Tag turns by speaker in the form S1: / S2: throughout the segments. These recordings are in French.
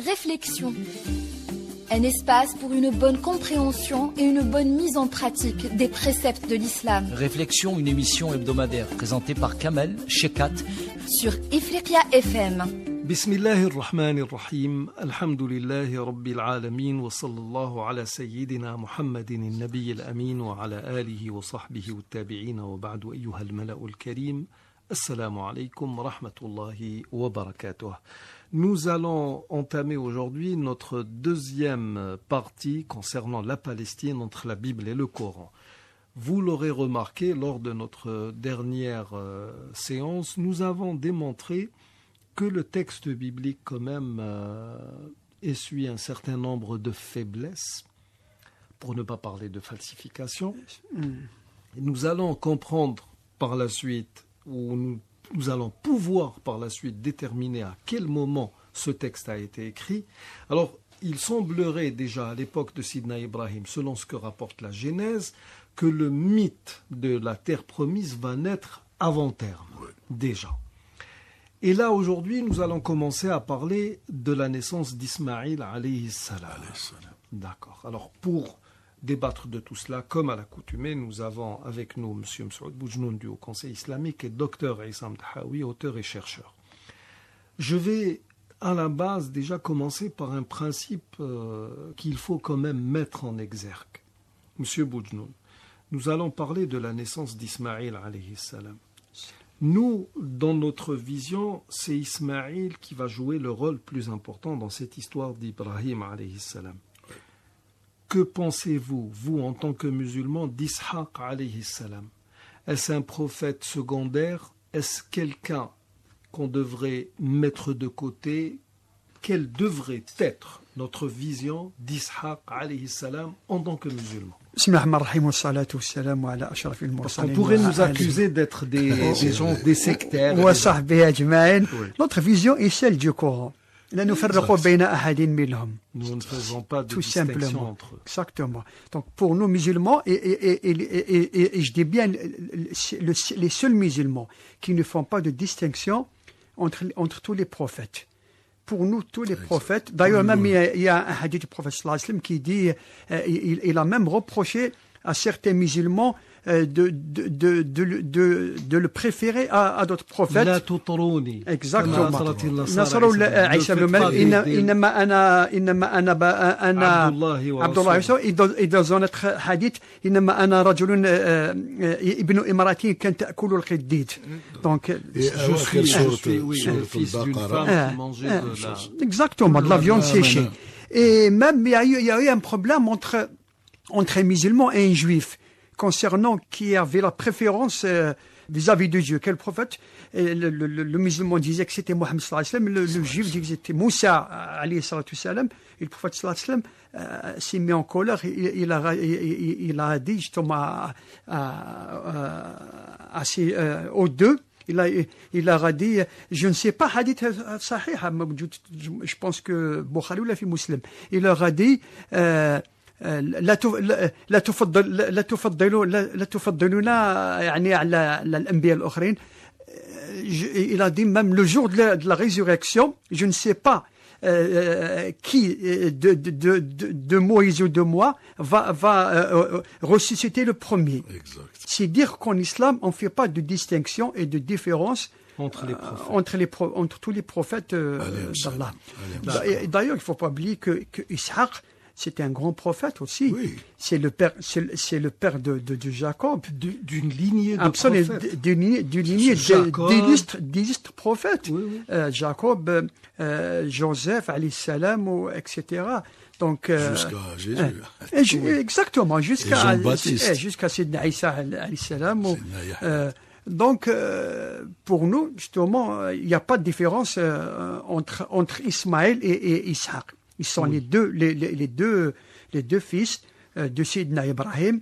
S1: Réflexion. Un espace pour une bonne compréhension et une bonne mise en pratique des préceptes de l'islam.
S2: Réflexion, une émission hebdomadaire présentée par Kamel, Shekat,
S1: sur Ifriqiya FM.
S3: Bismillahirrahmanirrahim. Alhamdulillahi Rabbil Alamin. Wa sallallahu ala sayyidina Muhammadin al-Nabiy al-Amin wa ala alihi wa sahbihi wa tabi'ina wa ba'du ayyuha al-mala'u al-karim. Assalamu alaykum wa rahmatullahi wa barakatuh. Nous allons entamer aujourd'hui notre deuxième partie concernant la Palestine entre la Bible et le Coran. Vous l'aurez remarqué, lors de notre dernière séance, nous avons démontré que le texte biblique quand même essuie un certain nombre de faiblesses, pour ne pas parler de falsification. Et nous allons comprendre par la suite, ou nous allons pouvoir par la suite déterminer à quel moment ce texte a été écrit. Alors, il semblerait déjà à l'époque de Sidna Ibrahim, selon ce que rapporte la Genèse, que le mythe de la terre promise va naître avant terme, déjà. Et là, aujourd'hui, nous allons commencer à parler de la naissance d'Ismaïl alayhi salam. D'accord. Alors, pour débattre de tout cela, comme à l'accoutumée, nous avons avec nous M. Msoud Boujnoun du Haut Conseil islamique et Dr Issam Tahawi, auteur et chercheur. Je vais à la base déjà commencer par un principe qu'il faut quand même mettre en exergue. M. Boujnoun, nous allons parler de la naissance d'Ismaïl alayhi salam. Nous, dans notre vision, c'est Ismaïl qui va jouer le rôle plus important dans cette histoire d'Ibrahim alayhi salam. Que pensez-vous, vous, en tant que musulman, d'Ishaq alayhi salam? Est-ce un prophète secondaire? Est-ce quelqu'un qu'on devrait mettre de côté? Quelle devrait être notre vision d'Ishaq alayhi salam en tant que musulman? Parce qu'on pourrait nous accuser d'être des gens, des sectaires.
S4: Notre vision est celle du Coran. Nous ne
S3: faisons pas de distinction entre eux.
S4: Exactement. Donc pour nous musulmans, et je dis bien les seuls musulmans qui ne font pas de distinction entre tous les prophètes. Pour nous, tous les prophètes, d'ailleurs même il y a un hadith du prophète sallallahu alayhi wa sallam qui dit, il a même reproché à certains musulmans de le préférer à d'autres prophètes. Exactement. Et dans un autre hadith, donc
S3: je suis le fils d'une femme qui mangeait
S4: exactement, de la viande séchée. Et même il y a eu un problème entre un musulman et un juif concernant qui avait la préférence vis-à-vis de Dieu. Quel prophète? Le musulman disait que c'était Mohammed sallallahu alayhi wa sallam, le juif disait que c'était Moussa alayhi sallam, et le prophète sallallahu alayhi wa sallam s'est mis en colère, il a dit justement aux deux, il a dit, je ne sais pas, hadith sahih, je pense que Bukhari ou la fi Muslim, il leur a dit, لا تفضلونا يعني على الأنبياء الآخرين. Il a dit même le jour de la résurrection, je ne sais pas qui de Moïse ou de moi va ressusciter le premier.
S5: Exact.
S4: C'est dire qu'en islam, on ne fait pas de distinction et de différence
S3: entre
S4: tous les prophètes d'Allah. D'ailleurs, il ne faut pas oublier que Ishaq, c'était un grand prophète aussi.
S5: Oui.
S4: C'est le père de Jacob.
S3: D'une lignée de
S4: absolument,
S3: prophètes.
S4: D'une lignée d'illustres prophètes.
S3: Oui.
S4: Jacob, Joseph, alayhi salam, etc. Donc,
S5: jusqu'à Jésus.
S4: Exactement, jusqu'à
S5: Sidna
S4: Isa, alayhi salam. Donc, pour nous, justement, il n'y a pas de différence entre Ismaël et Ishaq. Ils sont les deux fils de Sidna Ibrahim,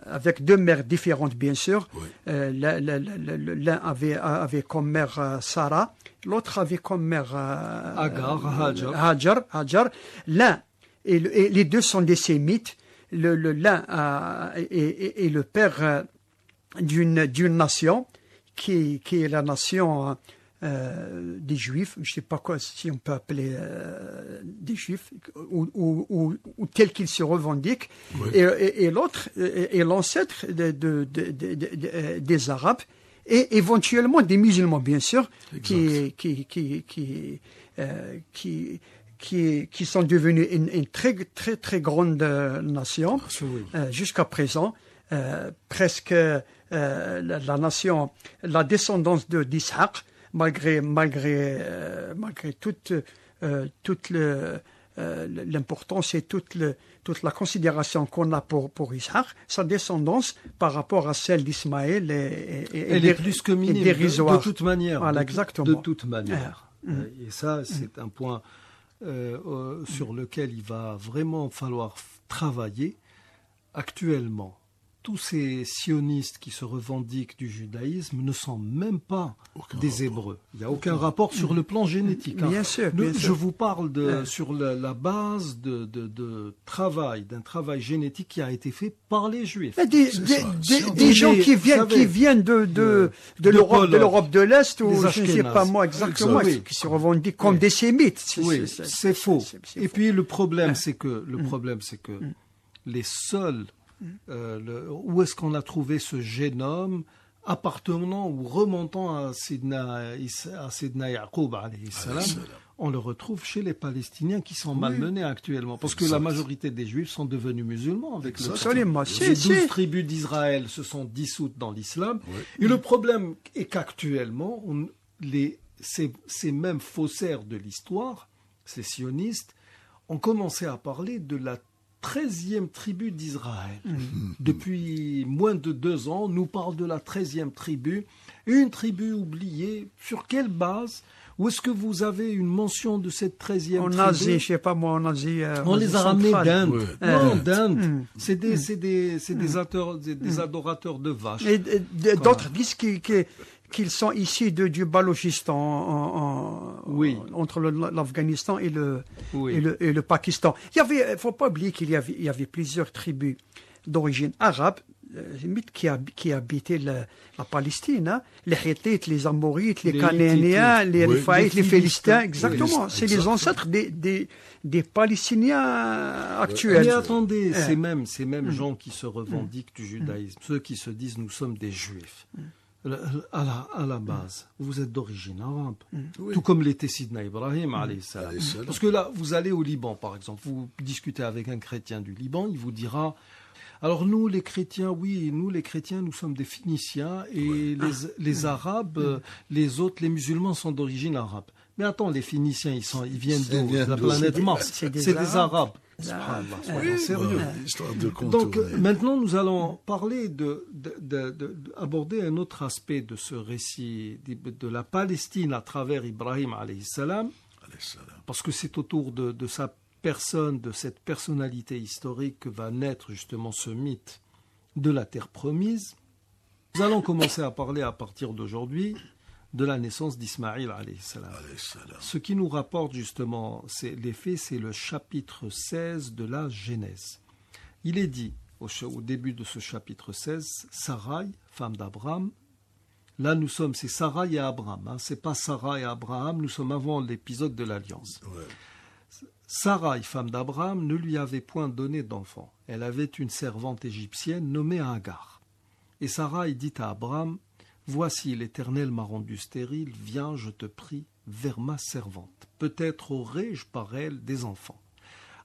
S4: avec deux mères différentes, bien sûr.
S5: Oui.
S4: L'un avait comme mère Sarah, l'autre avait comme mère Hajar. L'un et les deux sont des sémites. L'un est le père d'une nation qui est la nation des juifs, je ne sais pas quoi, si on peut appeler des juifs, ou tels qu'ils se revendiquent,
S5: Oui.
S4: et l'autre est l'ancêtre des Arabes, et éventuellement des musulmans, bien sûr, qui sont devenus une très, très, très grande nation, jusqu'à présent. Presque la nation, la descendance d'Ishaq, malgré toute l'importance et toute la considération qu'on a pour Ishaq, sa descendance par rapport à celle d'Ismaël
S3: elle est plus que minime, de toute manière.
S4: Voilà,
S3: exactement. De toute manière. Et ça, c'est un point sur lequel il va vraiment falloir travailler actuellement. Tous ces sionistes qui se revendiquent du judaïsme ne sont même pas des Hébreux. Il n'y a aucun rapport sur le plan génétique.
S4: Bien sûr.
S3: Je vous parle sur la base d'un travail génétique qui a été fait par les Juifs.
S4: Des gens qui viennent de l'Europe de l'Est, ou je ne sais pas moi exactement, qui se revendiquent comme des sémites.
S3: Oui, c'est faux. Et puis le problème, c'est que les seuls... où est-ce qu'on a trouvé ce génome appartenant ou remontant à Sidna Yaqub alayhi salam? On le retrouve chez les Palestiniens qui sont malmenés actuellement, parce que la majorité des Juifs sont devenus musulmans avec le temps. Les 12 tribus d'Israël se sont dissoutes dans l'islam. Et le problème est qu'actuellement, ces mêmes faussaires de l'histoire, ces sionistes, ont commencé à parler de la 13e tribu d'Israël. Depuis moins de 2 ans, on nous parle de la 13e tribu, une tribu oubliée. Sur quelle base? Où est-ce que vous avez une mention de cette 13e tribu?
S4: En Asie, je sais pas moi, en Asie.
S3: On les a ramenés d'Inde. Non, d'Inde. C'est des adorateurs de vaches.
S4: Et d'autres disent qu'ils sont issus du Balochistan, entre l'Afghanistan et le Pakistan. Il ne faut pas oublier qu'il y avait plusieurs tribus d'origine arabe qui habitaient la Palestine. Hein. Les Hittites, les Amorites, les Cananéens, les Riphaïtes, les Philistins. Exactement. C'est les ancêtres des Palestiniens actuels.
S3: Mais attendez, ces mêmes gens qui se revendiquent du judaïsme, ceux qui se disent nous sommes des juifs. À la base, vous êtes d'origine arabe, tout comme l'était Sidna Ibrahim alayhi salam. Parce que là, vous allez au Liban, par exemple, vous discutez avec un chrétien du Liban, il vous dira, alors nous les chrétiens, nous sommes des Phéniciens, et les Arabes, les autres, les musulmans sont d'origine arabe. Mais attends, les Phéniciens, ils viennent d'où? De la planète Mars. C'est des Arabes. Sérieux. Donc maintenant nous allons parler aborder un autre aspect de ce récit de la Palestine à travers Ibrahim alayhi salam, parce que c'est autour de sa personne, de cette personnalité historique que va naître justement ce mythe de la terre promise. Nous allons commencer à parler à partir d'aujourd'hui de la naissance d'Ismaïl alayhi salam. Ce qui nous rapporte justement les faits, c'est le chapitre 16 de la Genèse. Il est dit au début de ce chapitre 16, Sarai, femme d'Abraham. Là c'est Sarai et Abraham, hein, c'est pas Sarah et Abraham, nous sommes avant l'épisode de l'Alliance. Sarai, femme d'Abraham, ne lui avait point donné d'enfant. Elle avait une servante égyptienne nommée Agar. Et Sarai dit à Abraham, voici, l'Éternel m'a rendu stérile, viens, je te prie, vers ma servante. Peut-être aurai-je par elle des enfants.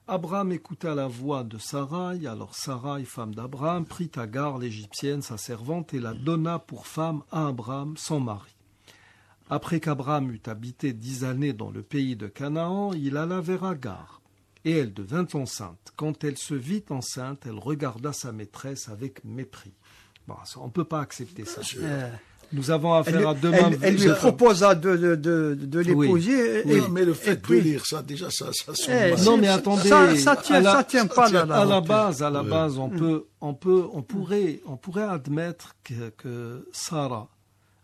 S3: Abraham écouta la voix de Sarai, alors Sarai, femme d'Abraham, prit Agar, l'Égyptienne, sa servante, et la donna pour femme à Abraham, son mari. Après qu'Abraham eut habité 10 années dans le pays de Canaan, il alla vers Agar, et elle devint enceinte. Quand elle se vit enceinte, elle regarda sa maîtresse avec mépris. Bon, on ne peut pas accepter ça. Nous avons affaire à deux mains.
S4: Elle lui proposa de l'épouser.
S5: Mais le fait de lire ça, déjà, ça sonne.
S3: Non, mais attendez.
S4: Ça tient pas là.
S3: À la base, on pourrait admettre que Sarah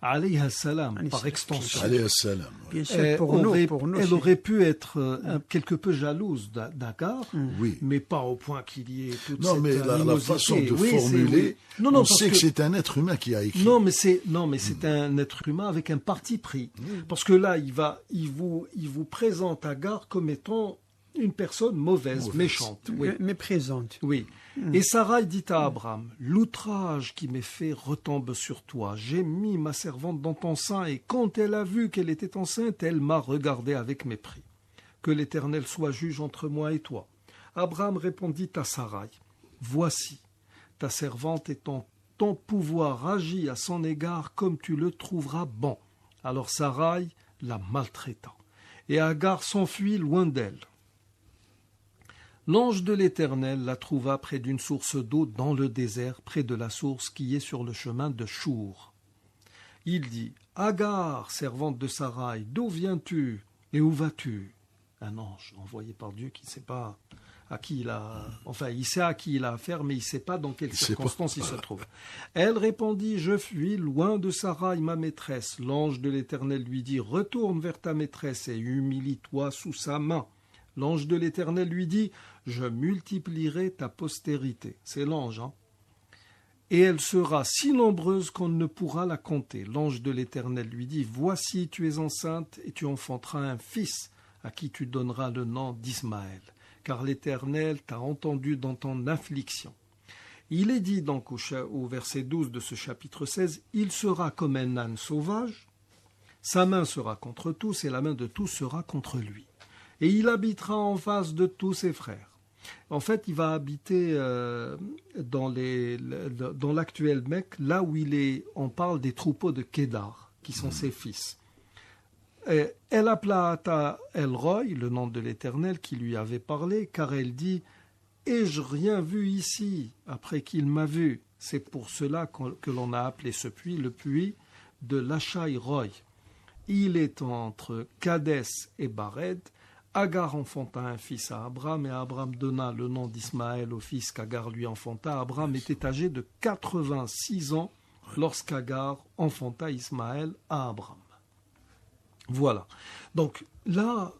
S3: alayha salam, par extension.
S5: Alayhi salam.
S4: Bien sûr, pour nous,
S3: Elle
S4: c'est-
S3: aurait pu être quelque peu jalouse d'Agar,
S5: Oui.
S3: mais pas au point qu'il y ait toute
S5: Non,
S3: cette
S5: mais la
S3: animosité.
S5: façon de
S3: Oui,
S5: formuler,
S3: non,
S5: on
S3: parce
S5: sait que c'est un être humain qui a écrit.
S3: Non, mais c'est un être humain avec un parti pris. Parce que là, il vous présente Agar comme étant une personne mauvaise. Méchante. Oui.
S4: méprisante.
S3: Oui. Et Sarai dit à Abraham, l'outrage qui m'est fait retombe sur toi. J'ai mis ma servante dans ton sein et quand elle a vu qu'elle était enceinte, elle m'a regardé avec mépris. Que l'Éternel soit juge entre moi et toi. Abraham répondit à Sarai, voici, ta servante est en ton pouvoir agit à son égard comme tu le trouveras bon. Alors Sarai la maltraita. Et Agar s'enfuit loin d'elle. L'ange de l'Éternel la trouva près d'une source d'eau dans le désert, près de la source qui est sur le chemin de Chour. Il dit, Agar, servante de Sarai, d'où viens-tu et où vas-tu? Un ange envoyé par Dieu qui ne sait pas à qui il a... Enfin, il sait à qui il a affaire, mais il ne sait pas dans quelles circonstances il se trouve. Elle répondit, je fuis loin de Sarai, ma maîtresse. L'ange de l'Éternel lui dit, retourne vers ta maîtresse et humilie-toi sous sa main. L'ange de l'Éternel lui dit, je multiplierai ta postérité. C'est l'ange, hein. Et elle sera si nombreuse qu'on ne pourra la compter. L'ange de l'Éternel lui dit, voici, tu es enceinte et tu enfanteras un fils à qui tu donneras le nom d'Ismaël, car l'Éternel t'a entendu dans ton affliction. Il est dit donc au verset 12 de ce chapitre 16, il sera comme un âne sauvage, sa main sera contre tous et la main de tous sera contre lui. Et il habitera en face de tous ses frères. En fait, il va habiter dans l'actuel Mecque, là où on parle des troupeaux de Kédar, qui sont ses fils. Et elle appela El-Roi, le nom de l'Éternel qui lui avait parlé, car elle dit « Ai-je rien vu ici après qu'il m'a vu ?» C'est pour cela que l'on a appelé ce puits le puits de l'Achai-Roi. Il est entre Kadès et Bared. Agar enfanta un fils à Abraham et Abraham donna le nom d'Ismaël au fils qu'Agar lui enfanta. Abraham était âgé de 86 ans lorsqu'Agar enfanta Ismaël à Abraham. Voilà. Donc là,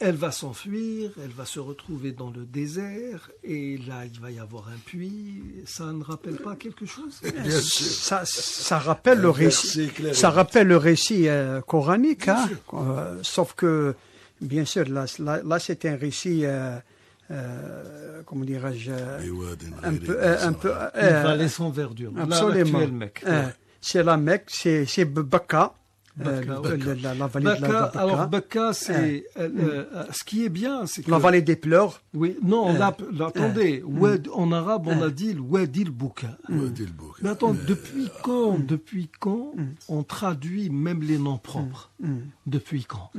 S3: elle va s'enfuir, elle va se retrouver dans le désert et là, il va y avoir un puits. Ça ne rappelle pas quelque chose?
S5: Bien sûr.
S4: Ça rappelle le récit. Ça rappelle le récit coranique, hein, sauf que, bien sûr, là c'est un récit, comment dirais-je, un peu,
S3: Une vallée sans verdure.
S4: Absolument.
S3: Là, Mecque.
S4: C'est la Mecque, c'est Bakka. La vallée de la Bakka.
S3: Alors Bakka, c'est ce qui est bien, c'est que
S4: la vallée des pleurs.
S3: Oui, non, attendez, en arabe on a dit le Wadi al-Buka. Mais attends, depuis quand on traduit même les noms propres? Depuis quand?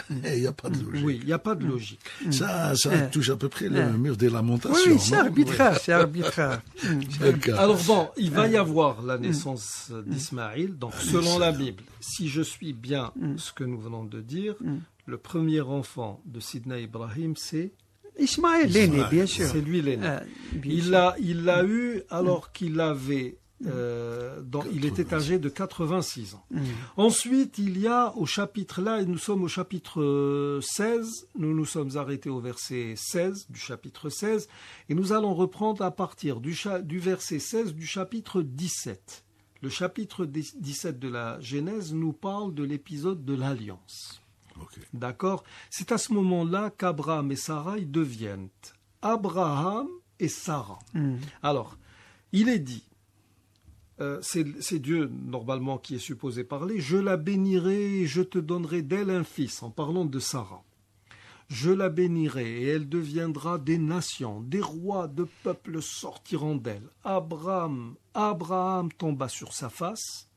S5: Il n'y a pas de logique.
S3: Oui, il n'y a pas de logique.
S5: Ça touche à peu près le mur des lamentations.
S4: Oui, c'est
S5: non?
S4: arbitraire, c'est arbitraire.
S3: Alors bon, il va y avoir la naissance d'Ismaïl, donc selon la Bible, si je suis bien ce que nous venons de dire, le premier enfant de Sidna Ibrahim, c'est
S4: Ismaël, l'aîné, bien sûr.
S3: C'est lui l'aîné. Il l'a eu alors qu'il avait... il était âgé de 86 ans. Ensuite, il y a au chapitre là, et nous sommes au chapitre 16, nous nous sommes arrêtés au verset 16 du chapitre 16, et nous allons reprendre à partir du verset 16 du chapitre 17. Le chapitre 17 de la Genèse nous parle de l'épisode de l'Alliance.
S5: Okay.
S3: D'accord? C'est à ce moment-là qu'Abraham et Sarai deviennent Abraham et Sarah. Alors, il est dit, c'est Dieu normalement qui est supposé parler, je la bénirai et je te donnerai d'elle un fils, en parlant de Sarah. Je la bénirai et elle deviendra des nations, des rois de peuples sortiront d'elle. Abraham tomba sur sa face,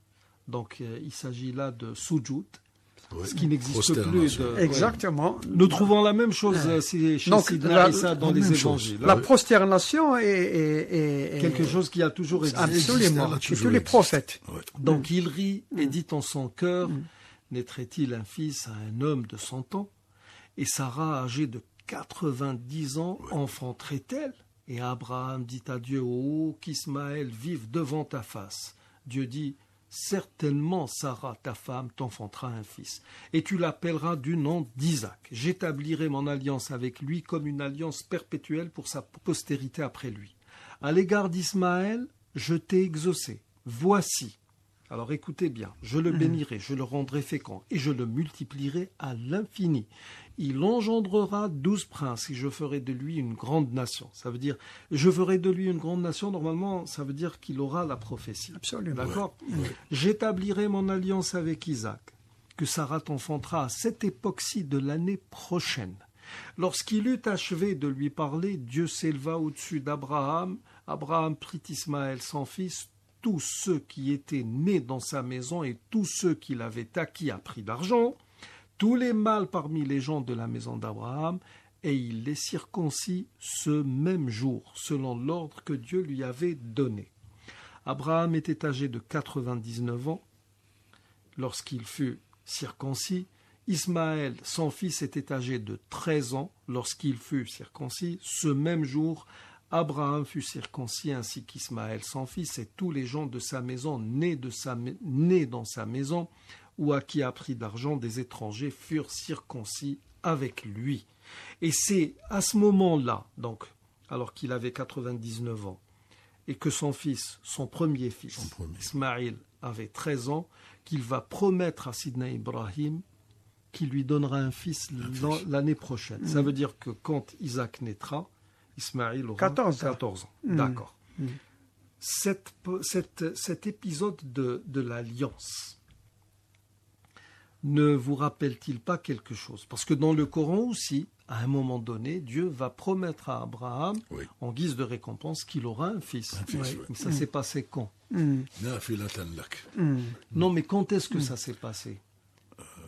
S3: donc il s'agit là de sujud, ce qui n'existe plus.
S4: Exactement.
S3: Nous trouvons la même chose chez Sidna Issa dans les évangiles.
S4: La prosternation est
S3: quelque chose qui a toujours existé.
S4: Absolument, chez tous les prophètes.
S3: Donc il rit et dit en son cœur, naîtrait-il un fils à un homme de 100 ans? Et Sarah, âgée de 90 ans, enfanterait-elle? Et Abraham dit à Dieu, oh, qu'Ismaël vive devant ta face. Dieu dit, certainement Sarah, ta femme, t'enfantera un fils, et tu l'appelleras du nom d'Isaac. J'établirai mon alliance avec lui comme une alliance perpétuelle pour sa postérité après lui. À l'égard d'Ismaël, je t'ai exaucé. Voici. Alors écoutez bien, je le bénirai, je le rendrai fécond, et je le multiplierai à l'infini. Il engendrera 12 princes, et je ferai de lui une grande nation. Ça veut dire, je ferai de lui une grande nation, normalement, ça veut dire qu'il aura la prophétie.
S4: Absolument.
S3: D'accord ? J'établirai mon alliance avec Isaac, que Sarah t'enfantera à cette époque-ci de l'année prochaine. Lorsqu'il eut achevé de lui parler, Dieu s'éleva au-dessus d'Abraham. Abraham prit Ismaël, son fils, tous ceux qui étaient nés dans sa maison et tous ceux qu'il avait acquis à prix d'argent, tous les mâles parmi les gens de la maison d'Abraham, et il les circoncis ce même jour, selon l'ordre que Dieu lui avait donné. Abraham était âgé de 99 ans lorsqu'il fut circoncis. Ismaël, son fils, était âgé de 13 ans lorsqu'il fut circoncis. Ce même jour, Abraham fut circoncis ainsi qu'Ismaël, son fils, et tous les gens de sa maison, nés dans sa maison, ou à qui a pris d'argent des étrangers, furent circoncis avec lui. Et c'est à ce moment-là, donc, alors qu'il avait 99 ans, et que son fils, son premier fils, Ismaël, avait 13 ans, qu'il va promettre à Sidna Ibrahim qu'il lui donnera un fils l'année prochaine. Ça veut dire que quand Isaac naîtra, Ismaël aura 14 ans. D'accord. Cet épisode de l'alliance ne vous rappelle-t-il pas quelque chose? Parce que dans le Coran aussi, à un moment donné, Dieu va promettre à Abraham, en guise de récompense, qu'il aura un fils. Mais ça s'est passé quand? Non, mais quand est-ce que ça s'est passé?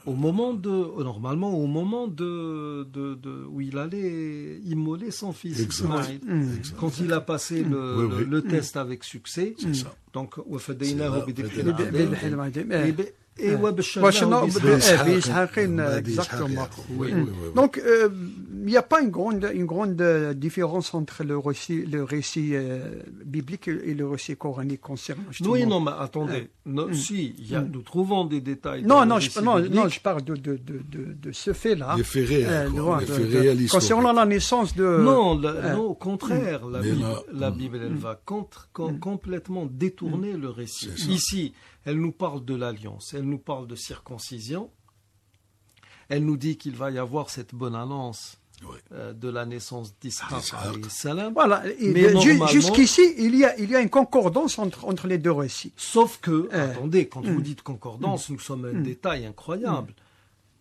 S3: Normalement, au moment où il allait immoler son fils Ismaël. Quand il a passé le test avec succès, donc
S4: exactement. Donc, il n'y a pas une grande différence entre le récit biblique et le récit coranique concernant.
S3: Oui, non, mais attendez. Si, nous trouvons des détails.
S4: Je parle de ce fait-là.
S5: Les faits réels.
S4: Concernant la naissance de.
S3: Non, au contraire, la Bible, elle va complètement détourner le récit. Ici, elle nous parle de l'alliance, elle nous parle de circoncision, elle nous dit qu'il va y avoir cette bonne annonce de la naissance d'Ishaq alayhi salam.
S4: Voilà, jusqu'ici, il y a une concordance entre les deux récits.
S3: Sauf que, attendez, quand vous dites concordance, nous sommes à un détail incroyable.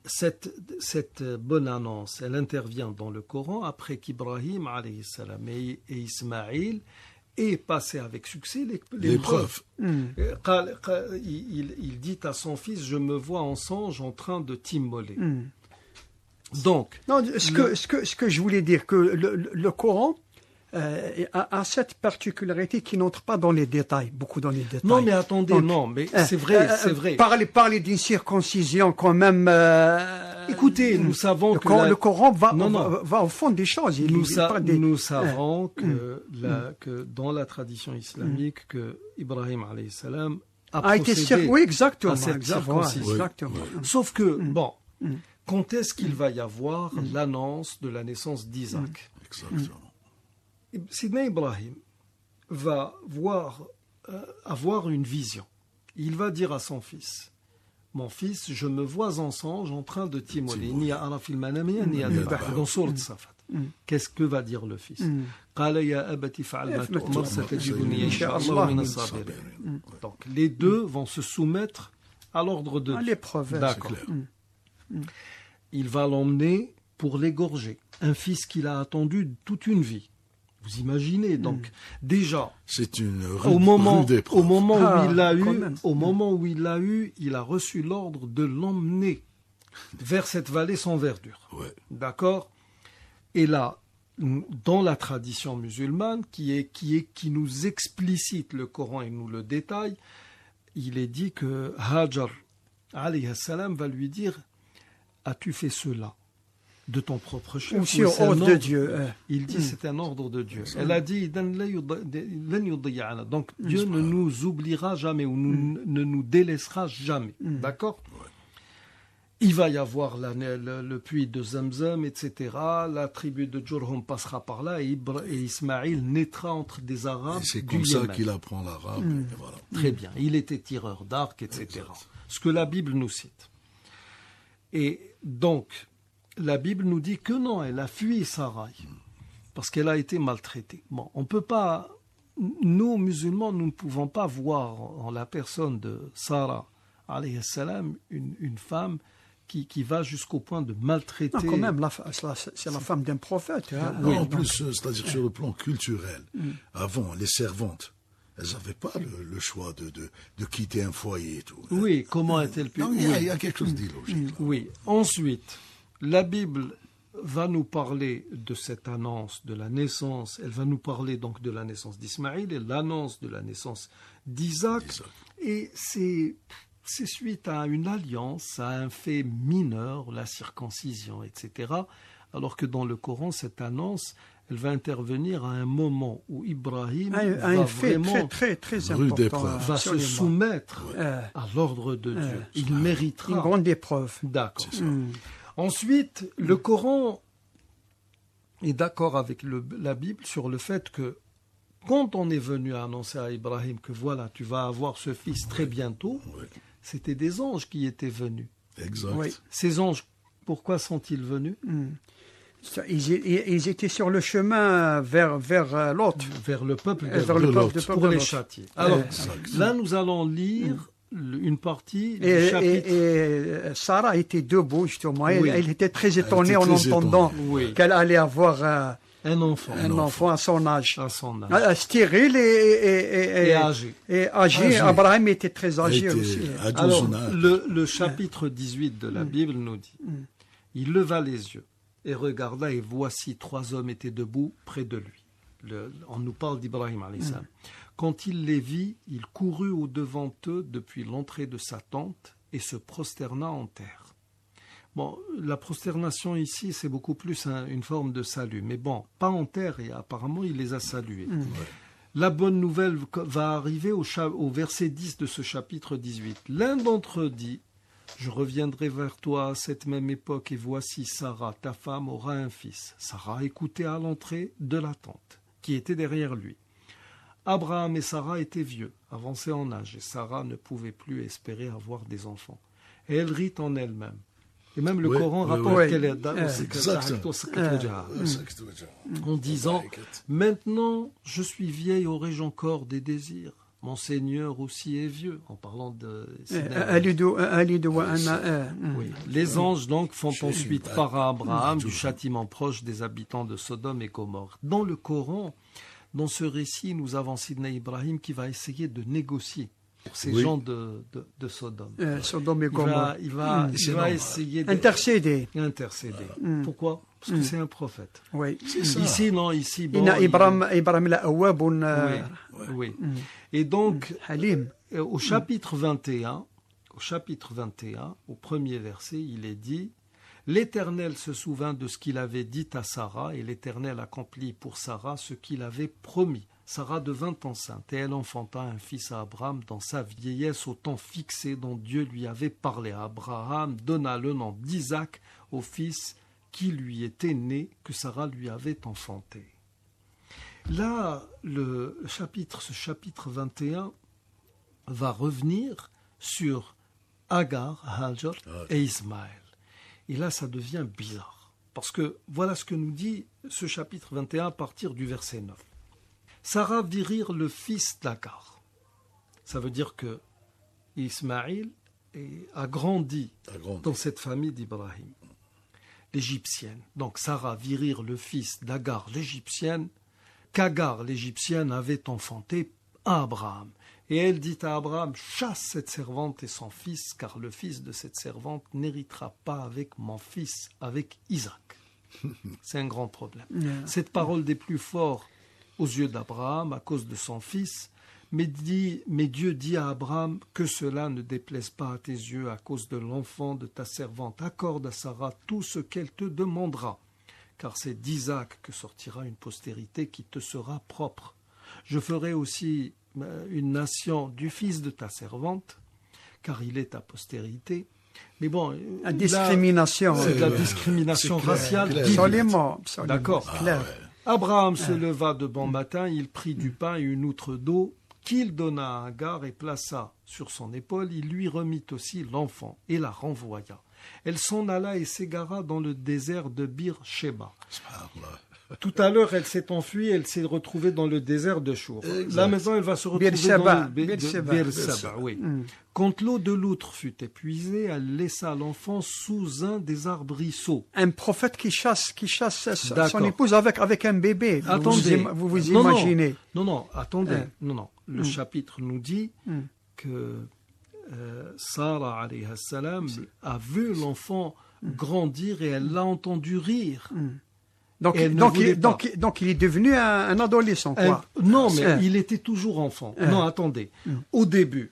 S3: Cette bonne annonce, elle intervient dans le Coran après qu'Ibrahim alayhi salam et Ismaïl et passer avec succès l'épreuve. Il dit à son fils, je me vois en songe en train de t'immoler. Donc,
S4: ce que je voulais dire, que le Coran a cette particularité qui n'entre pas dans les détails, beaucoup dans les détails.
S3: Non, mais attendez, c'est vrai.
S4: Parler d'une circoncision quand même.
S3: Écoutez, nous savons que
S4: le Coran va au fond des choses.
S3: Nous savons que dans la tradition islamique, que Ibrahim alayhi salam a été
S4: exactement,
S3: à cette circoncision.
S4: Exactement.
S3: Sauf que, quand est-ce qu'il va y avoir l'annonce de la naissance d'Isaac?
S5: Exactement.
S3: Sidna Ibrahim va avoir une vision. Il va dire à son fils, mon fils, je me vois en songe en train de t'immoler. Ni à Arafil Manamia, ni à dans Sourate Safat. Qu'est-ce que va dire le fils? Donc les deux vont se soumettre à l'ordre de Dieu.
S4: L'épreuve.
S3: D'accord. Il va l'emmener pour l'égorger. Un fils qu'il a attendu toute une vie. Vous imaginez, donc, déjà,
S5: c'est une
S3: au moment où il l'a eu, il a reçu l'ordre de l'emmener vers cette vallée sans verdure. D'accord? Et là, dans la tradition musulmane, qui nous explicite le Coran et nous le détaille, il est dit que Hajar, alayhi salam, va lui dire, as-tu fait cela? de ton propre chef.
S4: Ou sur ordre de Dieu.
S3: Il dit c'est un ordre de Dieu. Elle a dit donc Dieu ne nous oubliera jamais ou ne nous délaissera jamais. D'accord? Il va y avoir le puits de Zamzam, etc. La tribu de Jurhum passera par là et Ismaïl naîtra entre des Arabes.
S5: Et c'est comme ça qu'il apprend l'arabe. Voilà.
S3: Très bien. Il était tireur d'arc, etc. Exact. Ce que la Bible nous cite. Et donc, la Bible nous dit que non, elle a fui Sarai parce qu'elle a été maltraitée. Bon, on peut pas, nous musulmans, nous ne pouvons pas voir en la personne de Sarah, alayhi salam, une femme qui va jusqu'au point de maltraiter.
S4: Non, quand même, c'est la femme d'un prophète. Hein.
S5: Oui, en plus, c'est-à-dire sur le plan culturel, avant, les servantes, elles n'avaient pas le choix de quitter un foyer et tout.
S3: Oui, comment est-elle pu...
S5: Il y a quelque chose d'illogique.
S3: Oui, ensuite, la Bible va nous parler de cette annonce de la naissance, elle va nous parler donc de la naissance d'Ismaïl et l'annonce de la naissance d'Isaac. Et c'est suite à une alliance, à un fait mineur, la circoncision, etc. Alors que dans le Coran, cette annonce, elle va intervenir à un moment où Ibrahim va vraiment
S4: très important,
S3: va se soumettre à l'ordre de Dieu. Il méritera
S4: une grande épreuve.
S3: D'accord. Ensuite, le Coran est d'accord avec la Bible sur le fait que quand on est venu annoncer à Ibrahim que voilà, tu vas avoir ce fils très bientôt, c'était des anges qui étaient venus.
S5: Exact.
S4: Oui.
S3: Ces anges, pourquoi sont-ils venus?
S4: Ils étaient sur le chemin vers l'autre.
S3: Vers le peuple
S4: de
S3: Lot, pour les châtier. Alors, là, nous allons lire une partie du chapitre.
S4: Et Sarah était debout, justement. Elle était très étonnée en entendant qu'elle allait avoir un enfant à son âge. Stérile et âgé. Abraham était très âgé aussi.
S3: Alors, le chapitre 18 de la Bible nous dit, il leva les yeux et regarda, et voici 3 hommes étaient debout près de lui. On nous parle d'Ibrahim alayhi salam. Quand il les vit, il courut au-devant eux depuis l'entrée de sa tente et se prosterna en terre. Bon, la prosternation ici, c'est beaucoup plus une forme de salut. Mais bon, pas en terre, et apparemment, il les a salués. La bonne nouvelle va arriver au verset 10 de ce chapitre 18. L'un d'entre eux dit, « Je reviendrai vers toi à cette même époque, et voici Sarah, ta femme, aura un fils. » Sarah écoutait à l'entrée de la tente, qui était derrière lui. Abraham et Sarah étaient vieux, avancés en âge, et Sarah ne pouvait plus espérer avoir des enfants. Et elle rit en elle-même. Et même le Coran rapporte qu'elle est en disant « Maintenant, je suis vieille, aurais-je encore des désirs ? Mon Seigneur aussi est vieux », en parlant de... Les anges donc font ensuite part à Abraham du châtiment proche des habitants de Sodome et Gomorrhe. Dans le Coran, dans ce récit, nous avons Sidna Ibrahim qui va essayer de négocier pour ces gens de Sodome.
S4: Sodome et Gomorrhe.
S3: Il va essayer
S4: d'intercéder.
S3: Pourquoi? Parce que c'est un prophète.
S4: Oui.
S3: Ici, non, ici...
S4: Bon, Ibrahim la awwab.
S3: Oui. Et donc, au chapitre 21, au premier verset, il est dit « L'Éternel se souvint de ce qu'il avait dit à Sarah, et l'Éternel accomplit pour Sarah ce qu'il avait promis. Sarah devint enceinte, et elle enfanta un fils à Abraham dans sa vieillesse au temps fixé dont Dieu lui avait parlé. Abraham donna le nom d'Isaac au fils qui lui était né, que Sarah lui avait enfanté. » Là, ce chapitre 21 va revenir sur Agar, Hajar et Ismaël. Et là, ça devient bizarre. Parce que voilà ce que nous dit ce chapitre 21 à partir du verset 9. Sarah vit rire le fils d'Agar. Ça veut dire que Ismaël a grandi dans cette famille d'Ibrahim, l'égyptienne. Donc Sarah vit rire le fils d'Agar, l'égyptienne, qu'Agar, l'égyptienne, avait enfanté à Abraham. Et elle dit à Abraham, chasse cette servante et son fils, car le fils de cette servante n'héritera pas avec mon fils, avec Isaac. C'est un grand problème. Cette parole des plus forts aux yeux d'Abraham à cause de son fils, mais Dieu dit à Abraham que cela ne déplaise pas à tes yeux à cause de l'enfant de ta servante. Accorde à Sarah tout ce qu'elle te demandera, car c'est d'Isaac que sortira une postérité qui te sera propre. Je ferai aussi une nation du fils de ta servante, car il est ta postérité. Mais bon,
S4: La discrimination.
S3: c'est de la discrimination raciale.
S5: clair.
S4: Absolument.
S3: D'accord.
S4: Clair.
S3: Abraham se leva de bon matin, il prit du pain et une outre d'eau qu'il donna à Agar et plaça sur son épaule. Il lui remit aussi l'enfant et la renvoya. Elle s'en alla et s'égara dans le désert de Bir-Sheba.
S5: Subhanallah.
S3: Tout à l'heure, elle s'est enfuie, elle s'est retrouvée dans le désert de Chour.
S5: Exact.
S3: Là, maintenant, elle va se retrouver
S4: Beersheba.
S3: dans le
S4: Beersheba.
S3: Beersheba, oui. Quand l'eau de l'outre fut épuisée, elle laissa l'enfant sous un des arbrisseaux.
S4: Un prophète qui chasse son
S3: D'accord.
S4: épouse avec un bébé.
S3: Attendez.
S4: Vous
S3: Non,
S4: imaginez.
S3: Non, attendez.
S4: Hein.
S3: Non. Le chapitre nous dit que Sarah, alayhi salam, a vu l'enfant grandir et elle l'a entendu rire.
S4: Donc,
S3: Elle ne voulait pas.
S4: donc il est devenu un adolescent, quoi.
S3: Non, mais
S4: Hein.
S3: il était toujours enfant. Non, attendez. Au début,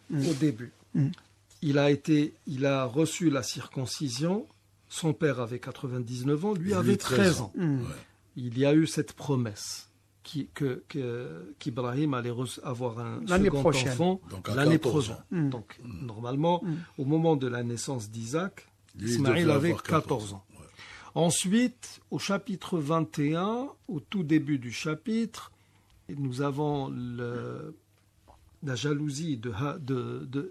S3: il a reçu la circoncision. Son père avait 99 ans, lui
S5: Et
S3: avait 13 ans.
S5: Ouais.
S3: Il y a eu cette promesse qu'Ibrahim allait avoir un
S4: L'année
S3: second
S4: prochaine.
S3: enfant
S5: Donc à
S3: l'année
S5: 14
S3: prochaine. Donc, normalement, au moment de la naissance d'Isaac,
S5: Lui, il
S3: Ismaël
S5: devait
S3: avait
S5: avoir
S3: 14 ans.
S5: Ouais.
S3: Ensuite, au chapitre 21, au tout début du chapitre, nous avons la jalousie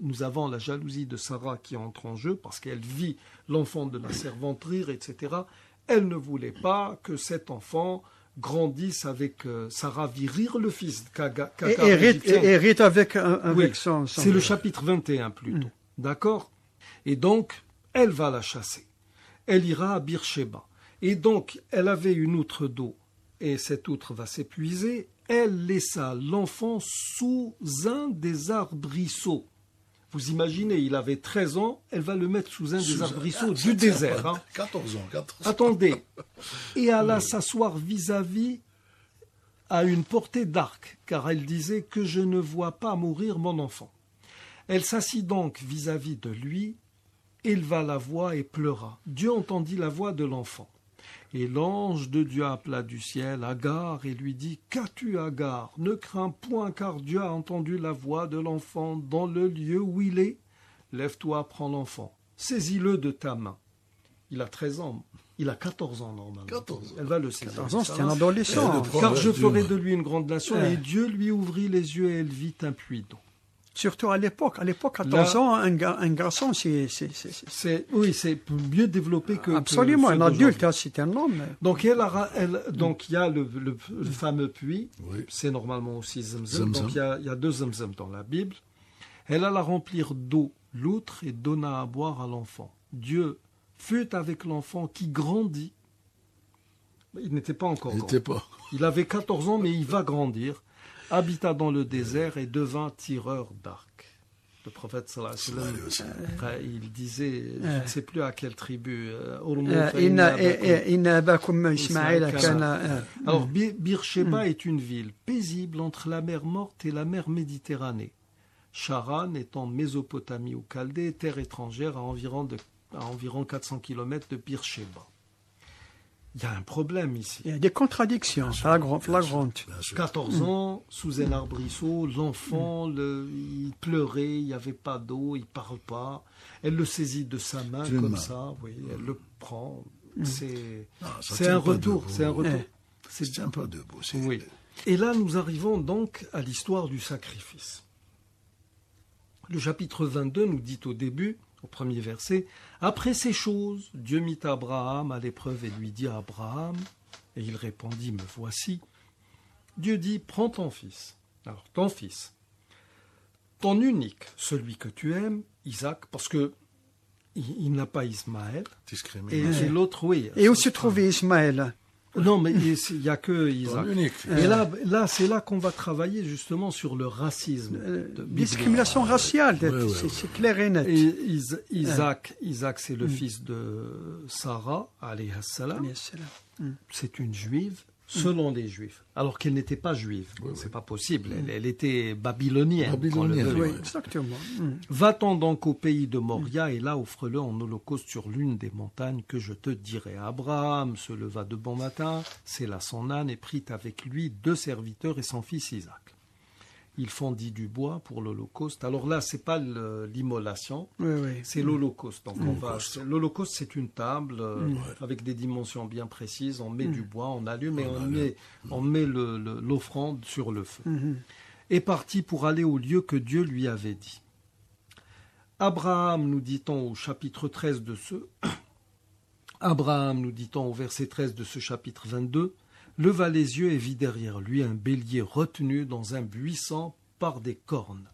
S3: nous avons la jalousie de Sarah qui entre en jeu parce qu'elle vit l'enfant de la servante rire, etc. Elle ne voulait pas que cet enfant grandisse avec Sarah vit rire le fils qu'Agar l'Égyptienne.
S4: Et hérite avec
S3: Oui,
S4: son...
S3: c'est le chapitre 21 plutôt. D'accord? Et donc, elle va la chasser. Elle ira à Beersheba. Et donc, elle avait une outre d'eau. Et cette outre va s'épuiser. Elle laissa l'enfant sous un des arbrisseaux. Vous imaginez, il avait 13 ans, elle va le mettre sous un des arbrisseaux du désert. Hein.
S5: 14 ans.
S3: Attendez. Et alla s'asseoir vis-à-vis à une portée d'arc, car elle disait que je ne vois pas mourir mon enfant. Elle s'assit donc vis-à-vis de lui, éleva la voix et pleura. Dieu entendit la voix de l'enfant. Et l'ange de Dieu appela du ciel Agar et lui dit « Qu'as-tu, Agar? Ne crains point, car Dieu a entendu la voix de l'enfant dans le lieu où il est. Lève-toi, prends l'enfant, saisis-le de ta main. » Il a 13 ans. Il a 14 ans normalement.
S5: 14 ans.
S3: Elle va le saisir.
S4: 14 ans, c'est un adolescent.
S3: Car je ferai de lui une grande nation. Et Dieu lui ouvrit les yeux et elle vit un puits d'eau.
S4: Surtout à l'époque. À l'époque, 14 ans, un garçon, c'est...
S3: Oui, c'est mieux développé que...
S4: Absolument,
S3: que
S4: un
S3: ceux
S4: adulte,
S3: d'aujourd'hui.
S4: hein, c'est un homme.
S3: Donc, donc il y a le fameux puits.
S5: Oui.
S3: C'est normalement aussi Zamzam.
S5: Zamzam.
S3: Donc, il y a 2 Zamzam dans la Bible. Elle alla remplir d'eau l'outre et donna à boire à l'enfant. Dieu fut avec l'enfant qui grandit. Il n'était pas encore
S5: Il
S3: grand.
S5: n'était pas.
S3: Il avait 14 ans, mais il va grandir. Habita dans le désert et devint tireur d'arc. Le prophète sallallahu alayhi wa sallam, après, il disait, je ne sais plus à quelle tribu, alors, Beersheba est une ville paisible entre la mer Morte et la mer Méditerranée. Charan est en Mésopotamie ou Chaldée, terre étrangère à environ 400 km de Beersheba. Il y a un problème ici.
S4: Il y a des contradictions flagrantes.
S3: 14 ans, sous un arbrisseau, l'enfant, il pleurait, il n'y avait pas d'eau, il ne parle pas. Elle le saisit de sa main
S5: D'une
S3: comme
S5: main.
S3: ça, oui, elle le prend. C'est
S5: ça
S3: c'est
S5: tient
S3: un
S5: pas
S3: retour,
S5: debout.
S3: c'est un retour.
S4: Ouais.
S5: Ça tient pas debout.
S3: Oui. Et là, nous arrivons donc à l'histoire du sacrifice. Le chapitre 22 nous dit au début, au premier verset, « Après ces choses, Dieu mit Abraham à l'épreuve et lui dit à Abraham, et il répondit, me voici. Dieu dit, prends ton fils. Alors, ton fils, ton unique, celui que tu aimes, Isaac, parce que il n'a pas Ismaël, et l'autre, oui.
S4: Et où se trouvait Ismaël?
S3: Non, mais il n'y a que Isaac.
S5: Unique.
S3: Et là, c'est là qu'on va travailler justement sur le racisme.
S4: Discrimination raciale,
S5: Ouais.
S4: c'est clair et net.
S3: Et Isaac, c'est le fils de Sarah, alayhi salam.
S4: Alayhi salam.
S3: C'est une juive. selon les Juifs, alors qu'elle n'était pas juive. C'est pas possible. Elle était babylonienne.
S5: Babylonienne,
S4: Oui,
S5: ouais.
S4: exactement.
S3: Va-t'en donc au pays de Moria, et là offre-le en holocauste sur l'une des montagnes que je te dirai. Abraham se leva de bon matin, sella son âne et prit avec lui 2 serviteurs et son fils Isaac. Il fendit du bois pour l'holocauste. Alors là, c'est pas l'immolation,
S4: Oui.
S3: c'est l'holocauste. Donc l'holocauste, c'est une table avec des dimensions bien précises. On met du bois, on allume et on met l'offrande sur le feu. Et parti pour aller au lieu que Dieu lui avait dit. Abraham, nous dit-on au chapitre 13 de ce... Abraham, nous dit-on au verset 13 de ce chapitre 22, leva les yeux et vit derrière lui un bélier retenu dans un buisson par des cornes.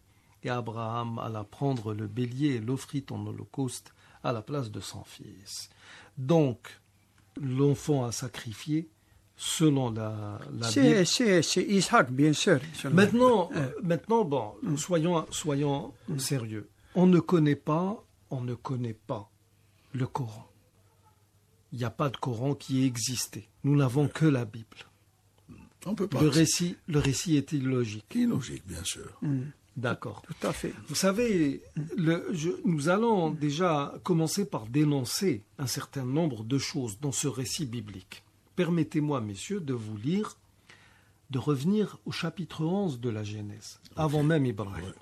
S3: Et Abraham alla prendre le bélier et l'offrit en holocauste à la place de son fils. Donc, l'enfant à sacrifier, selon la Bible...
S4: C'est Isaac, bien sûr.
S3: Maintenant, bon, soyons sérieux. On ne connaît pas le Coran. Il n'y a pas de Coran qui ait existé. Nous n'avons que la Bible.
S5: On peut pas.
S3: Le récit est illogique.
S5: Illogique, bien sûr.
S3: D'accord.
S4: Tout à fait.
S3: Vous savez, nous allons déjà commencer par dénoncer un certain nombre de choses dans ce récit biblique. Permettez-moi, messieurs, de vous lire, de revenir au chapitre 11 de la Genèse, avant même Ibrahim.
S5: Ouais.